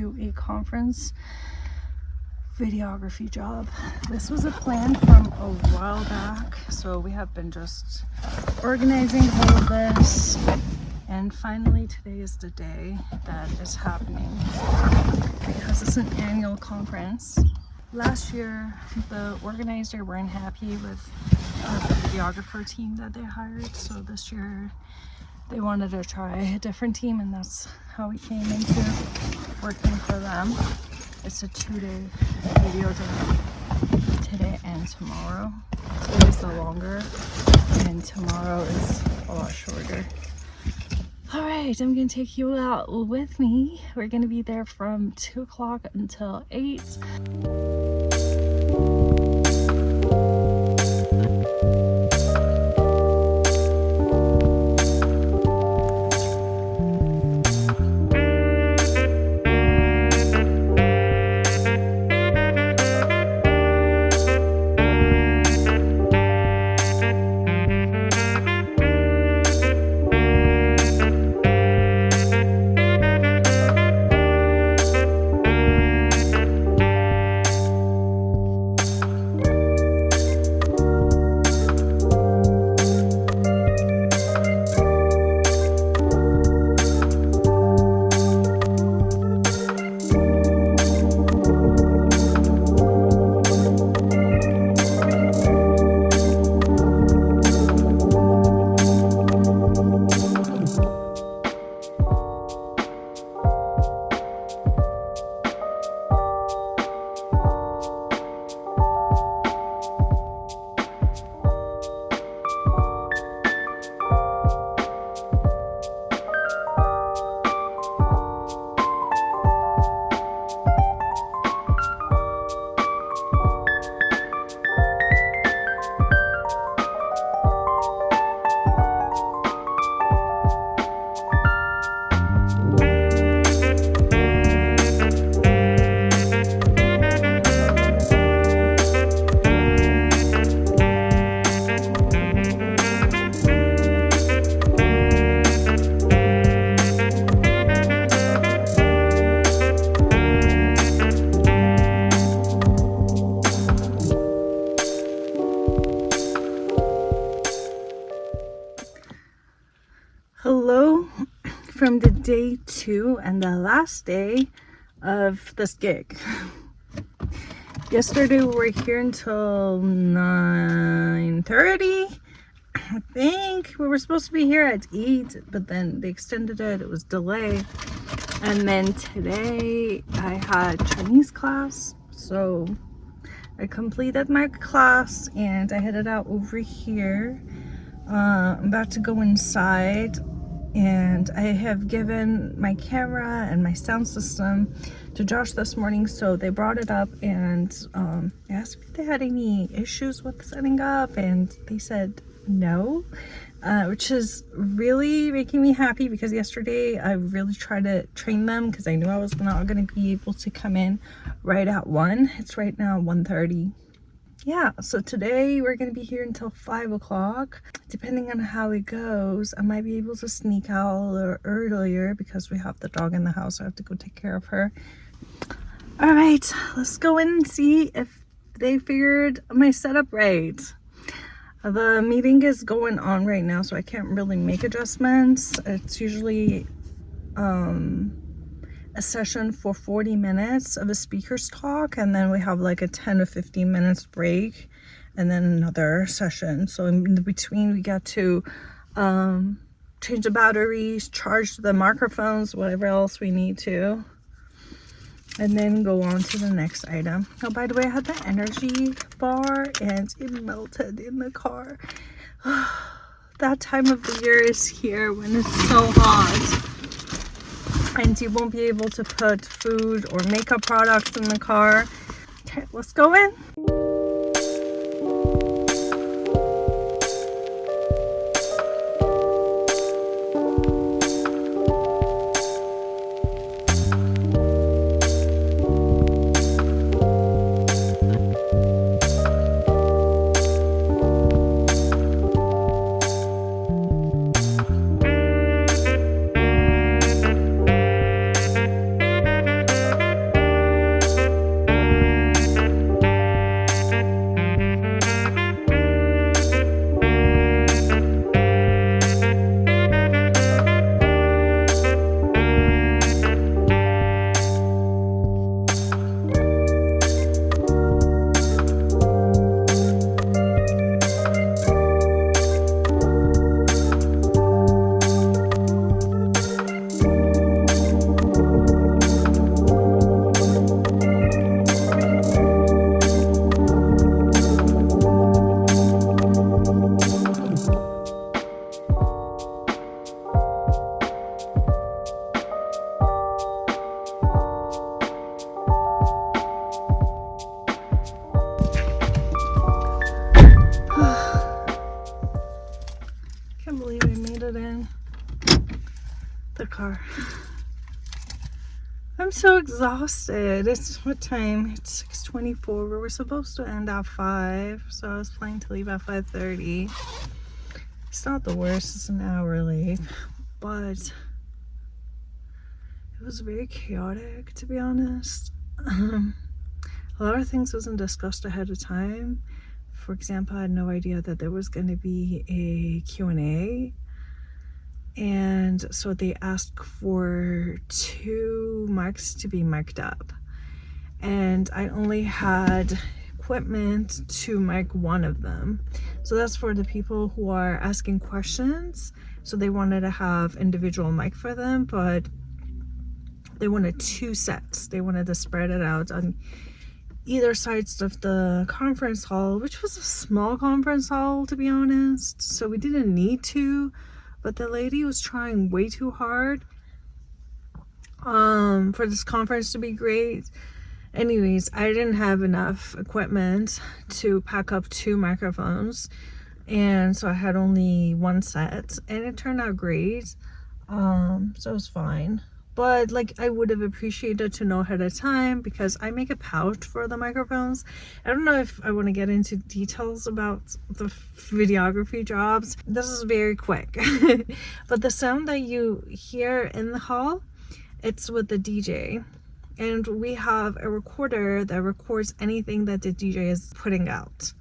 to a conference videography job. This was a plan from a while back, so we have been just organizing all of this, and finally today is the day that is happening because it's an annual conference. Last year the organizer weren't happy with the videographer team that they hired, so this year they wanted to try a different team, and that's how we came into working for them. It's a 2-day video day, today and tomorrow. Today is the longer and tomorrow is a lot shorter. All right, I'm gonna take you out with me. We're gonna be there from 2 o'clock until 8. Hello from the day 2 and the last day of this gig. Yesterday we were here until 9:30. I think we were supposed to be here at 8, but then they extended it. It was delayed. And then today I had Chinese class, so I completed my class and I headed out over here. I'm about to go inside, and I have given my camera and my sound system to Josh this morning, so they brought it up and asked me if they had any issues with setting up, and they said no, which is really making me happy because yesterday I really tried to train them because I knew I was not going to be able to come in right at 1. It's right now 1:30. Yeah, so today we're going to be here until 5 o'clock. Depending on how it goes, I might be able to sneak out a little earlier because we have the dog in the house. So I have to go take care of her. All right, let's go in and see if they figured my setup right. The meeting is going on right now, so I can't really make adjustments. It's usually a session for 40 minutes of a speaker's talk, and then we have like a 10 to 15 minutes break and then another session. So in the between we get to change the batteries, charge the microphones, whatever else we need to, and then go on to the next item. Oh, by the way, I had the energy bar and it melted in the car. That time of the year is here when it's so hot and you won't be able to put food or makeup products in the car. Okay, let's go in. car. I'm so exhausted. It's what time? It's 6:24. We were supposed to end at 5, so I was planning to leave at 5:30. It's not the worst. It's an hour late, but it was very chaotic, to be honest. A lot of things wasn't discussed ahead of time. For example, I had no idea that there was going to be a Q&A. And so they asked for 2 mics to be mic'd up. And I only had equipment to mic one of them. So that's for the people who are asking questions. So they wanted to have individual mic for them, but they wanted 2 sets. They wanted to spread it out on either sides of the conference hall, which was a small conference hall, to be honest. So we didn't need to, but the lady was trying way too hard for this conference to be great. Anyways, I didn't have enough equipment to pack up 2 microphones, and so I had only 1 set, and it turned out great. So it was fine. But like, I would have appreciated to know ahead of time, because I make a pouch for the microphones. I don't know if I want to get into details about the videography jobs. This is very quick. But the sound that you hear in the hall, it's with the DJ. And we have a recorder that records anything that the DJ is putting out.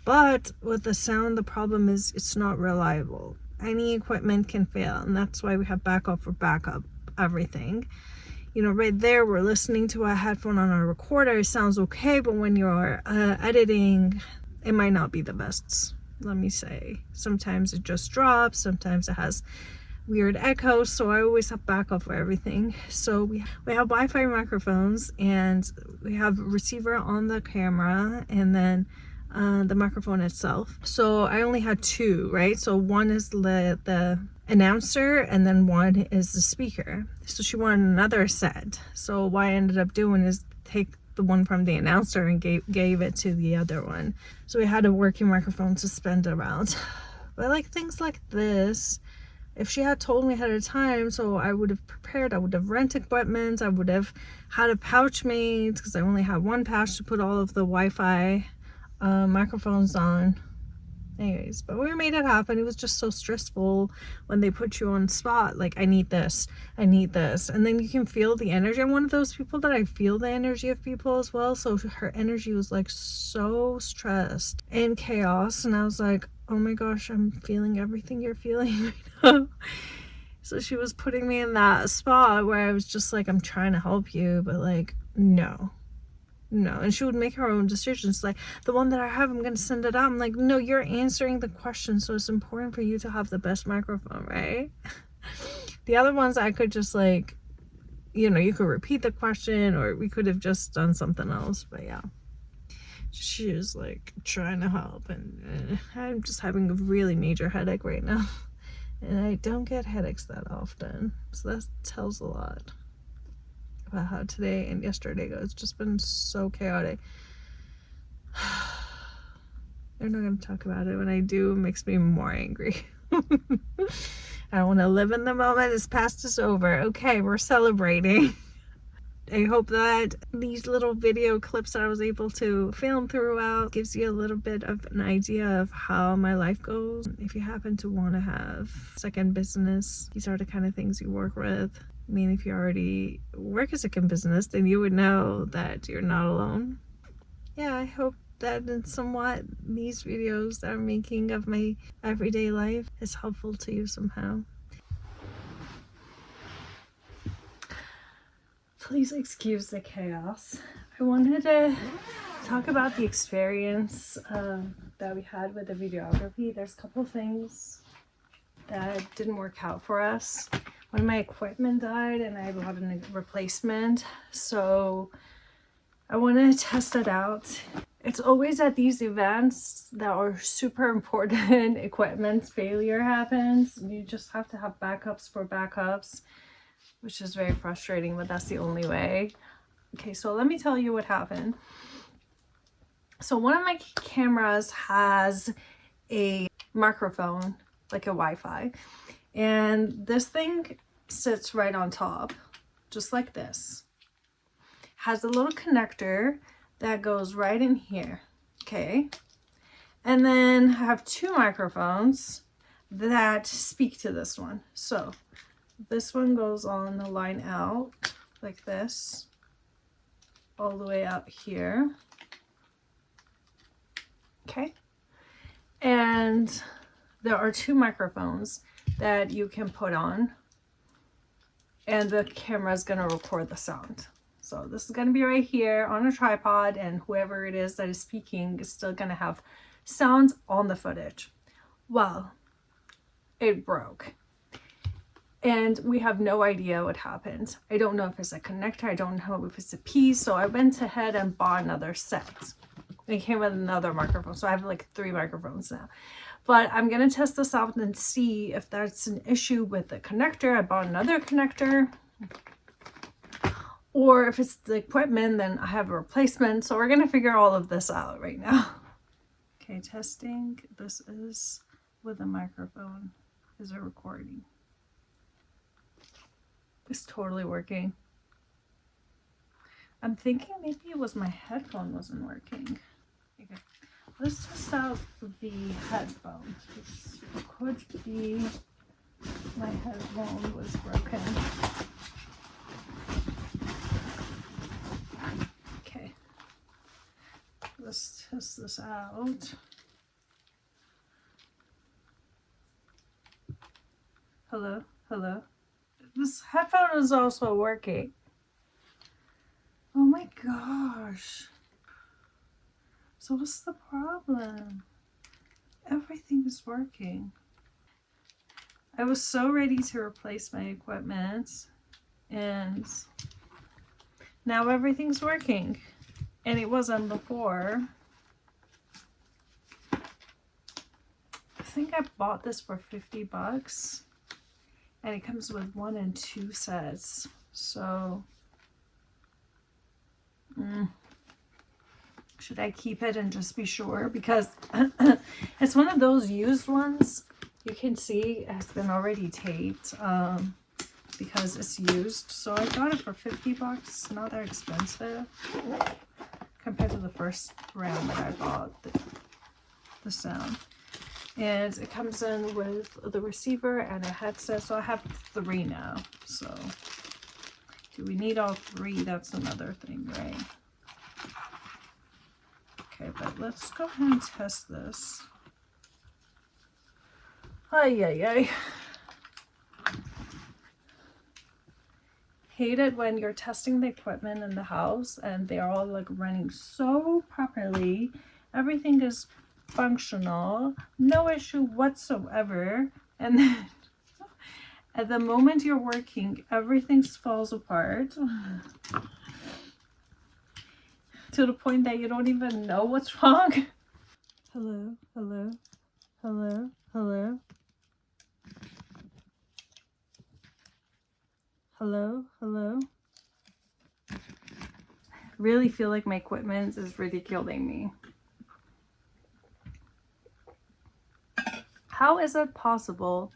But with the sound, the problem is it's not reliable. Any equipment can fail, and that's why we have backup for backup everything. You know, right there we're listening to a headphone on our recorder. It sounds okay, but when you're editing, it might not be the best, let me say. Sometimes it just drops, sometimes it has weird echoes, so I always have backup for everything. So we have Wi-Fi microphones, and we have a receiver on the camera, and then the microphone itself. So I only had 2, right? So one is the announcer, and then one is the speaker. So she wanted another set. So what I ended up doing is take the one from the announcer and gave it to the other one. So we had a working microphone to spend around. But like things like this, if she had told me ahead of time, so I would have prepared, I would have rented equipment, I would have had a pouch made, because I only had 1 pouch to put all of the Wi-Fi microphones on. Anyways, but we made it happen. It was just so stressful when they put you on spot, like, I need this, and then you can feel the energy. I'm one of those people that I feel the energy of people as well. So her energy was like so stressed and chaos, and I was like, oh my gosh, I'm feeling everything you're feeling right now. So she was putting me in that spot where I was just like, I'm trying to help you, but like, no. And she would make her own decisions, like, the one that I have, I'm gonna send it out. I'm like, no, you're answering the question, so it's important for you to have the best microphone, right? The other ones I could just, like, you know, you could repeat the question, or we could have just done something else. But yeah, she was like trying to help, and I'm just having a really major headache right now, and I don't get headaches that often, so that tells a lot about how today and yesterday goes. It's just been so chaotic. They're not going to talk about it. When I do, it makes me more angry. I want to live in the moment. This past is over. Okay, we're celebrating. I hope that these little video clips that I was able to film throughout gives you a little bit of an idea of how my life goes. If you happen to want to have second business, these are the kind of things you work with. I mean, if you already work a second business, then you would know that you're not alone. Yeah, I hope that in somewhat these videos that I'm making of my everyday life is helpful to you somehow. Please excuse the chaos. I wanted to talk about the experience that we had with the videography. There's a couple things that didn't work out for us. When my equipment died and I bought a replacement, so I wanted to test it out. It's always at these events that are super important, equipment failure happens. You just have to have backups for backups, which is very frustrating, but that's the only way. Okay, so let me tell you what happened. So one of my cameras has a microphone, like a Wi-Fi, and this thing sits right on top, just like this. Has a little connector that goes right in here, okay? And then I have two microphones that speak to this one. So this one goes on the line out like this, all the way out here, okay? And there are two microphones that you can put on, and the camera is going to record the sound. So this is going to be right here on a tripod, and whoever it is that is speaking is still going to have sounds on the footage. Well, it broke, and we have no idea what happened. I don't know if it's a connector. I don't know if it's a piece. So I went ahead and bought another set. It came with another microphone. So I have like 3 microphones now. But I'm going to test this out and see if that's an issue with the connector. I bought another connector. Or if it's the equipment, then I have a replacement. So we're going to figure all of this out right now. Okay, testing. This is with a microphone. Is it recording? It's totally working. I'm thinking maybe it was my headphone wasn't working. Okay. Let's test out the headphone. This could be my headphone was broken. Okay. Let's test this out. Hello? Hello? This headphone is also working. Oh my gosh. So what's the problem? Everything is working. I was so ready to replace my equipment, and now everything's working. And it wasn't before. I think I bought this for $50. And it comes with 1 and 2 sets. So should I keep it and just be sure? Because it's one of those used ones. You can see it has been already taped because it's used. So I got it for $50. Not that expensive compared to the first round that I bought the sound. And it comes in with the receiver and a headset. So I have 3 now. So do we need all 3? That's another thing, right? Okay, but let's go ahead and test this. Ay, ay, ay. Hate it when you're testing the equipment in the house and they're all like running so properly. Everything is functional, no issue whatsoever, and then at the moment you're working, everything falls apart to the point that you don't even know what's wrong. Hello, hello, hello, hello, hello, hello. Really feel like my equipment is ridiculing me. How is it possible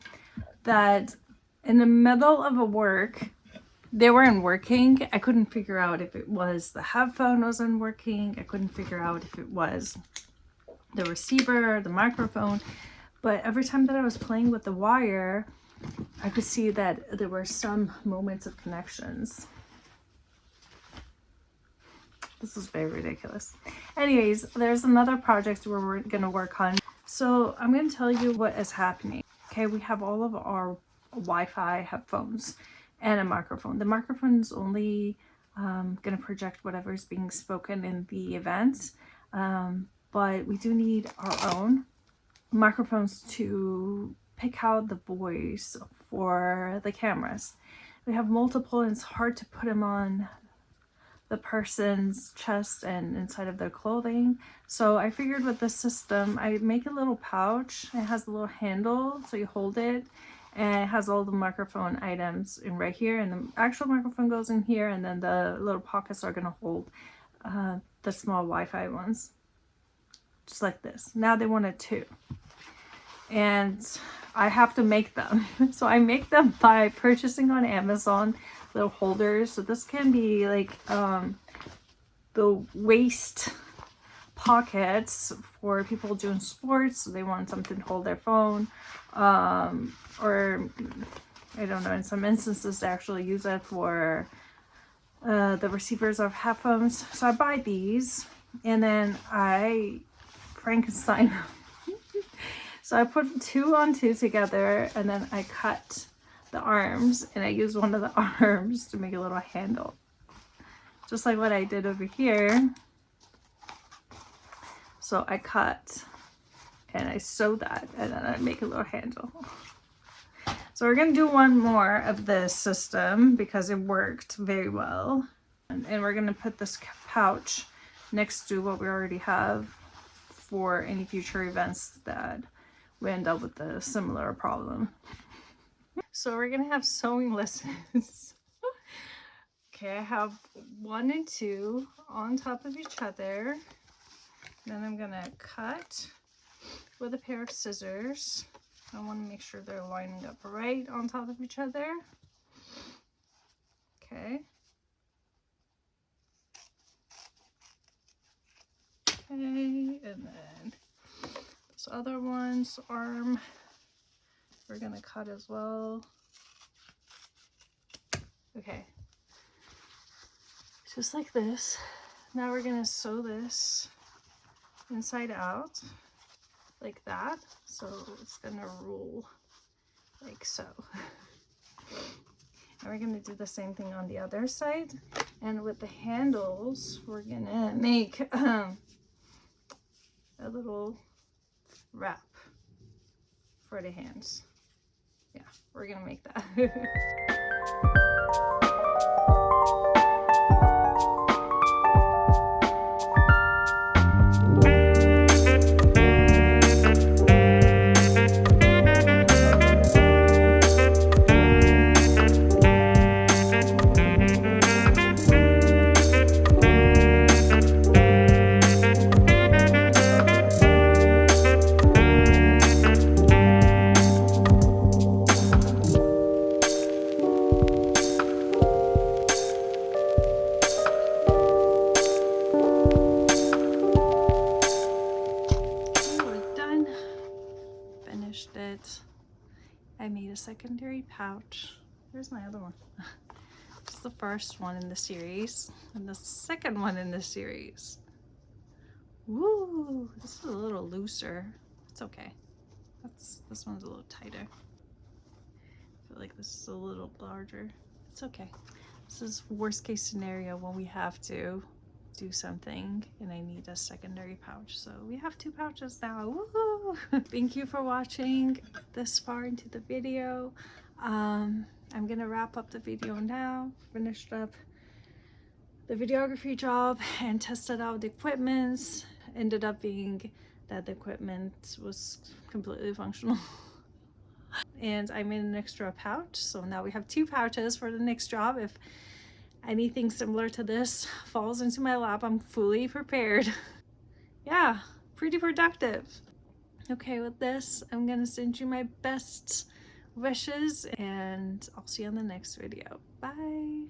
that in the middle of a work, they weren't working? I couldn't figure out if it was the headphone wasn't working. I couldn't figure out if it was the receiver, the microphone. But every time that I was playing with the wire, I could see that there were some moments of connections. This is very ridiculous. Anyways, there's another project where we're going to work on. So I'm going to tell you what is happening. Okay, we have all of our Wi-Fi headphones and a microphone. The microphone is only going to project whatever is being spoken in the event, but we do need our own microphones to pick out the voice for the cameras. We have multiple, and it's hard to put them on the person's chest and inside of their clothing. So I figured with this system, I make a little pouch. It has a little handle, so you hold it, and it has all the microphone items in right here, and the actual microphone goes in here, and then the little pockets are gonna hold the small Wi-Fi ones, just like this. Now they wanted 2. and I have to make them. So I make them by purchasing on Amazon little holders. So this can be like the waist pockets for people doing sports. So they want something to hold their phone, or I don't know, in some instances they actually use it for the receivers of headphones. So I buy these and then I Frankenstein. So I put 2 on 2 together, and then I cut the arms, and I use one of the arms to make a little handle. Just like what I did over here. So I cut and I sew that, and then I make a little handle. So we're gonna do one more of this system because it worked very well. And we're gonna put this pouch next to what we already have for any future events that we end up with a similar problem. So we're gonna have sewing lessons. Okay, I have 1 and 2 on top of each other. Then I'm gonna cut with a pair of scissors. I want to make sure they're lining up right on top of each other. Okay. Okay, and then this other one's arm, we're gonna cut as well. Okay, just like this. Now we're gonna sew this inside out like that. So it's gonna roll like so. And we're gonna do the same thing on the other side. And with the handles, we're gonna make a little wrap for the hands. Yeah, we're gonna make that. I made a secondary pouch. Here's my other one. This is the first one in the series and the second one in the series. Woo! This is a little looser. It's okay. This one's a little tighter. I feel like this is a little larger. It's okay. This is worst case scenario when we have to do something and I need a secondary pouch. So we have 2 pouches now. Woohoo! Thank you for watching this far into the video. I'm gonna wrap up the video now. Finished up the videography job and tested out the equipment. Ended up being that the equipment was completely functional. And I made an extra pouch, so now we have 2 pouches for the next job. If anything similar to this falls into my lap, I'm fully prepared. Yeah, pretty productive. Okay, with this, I'm gonna send you my best wishes and I'll see you on the next video. Bye.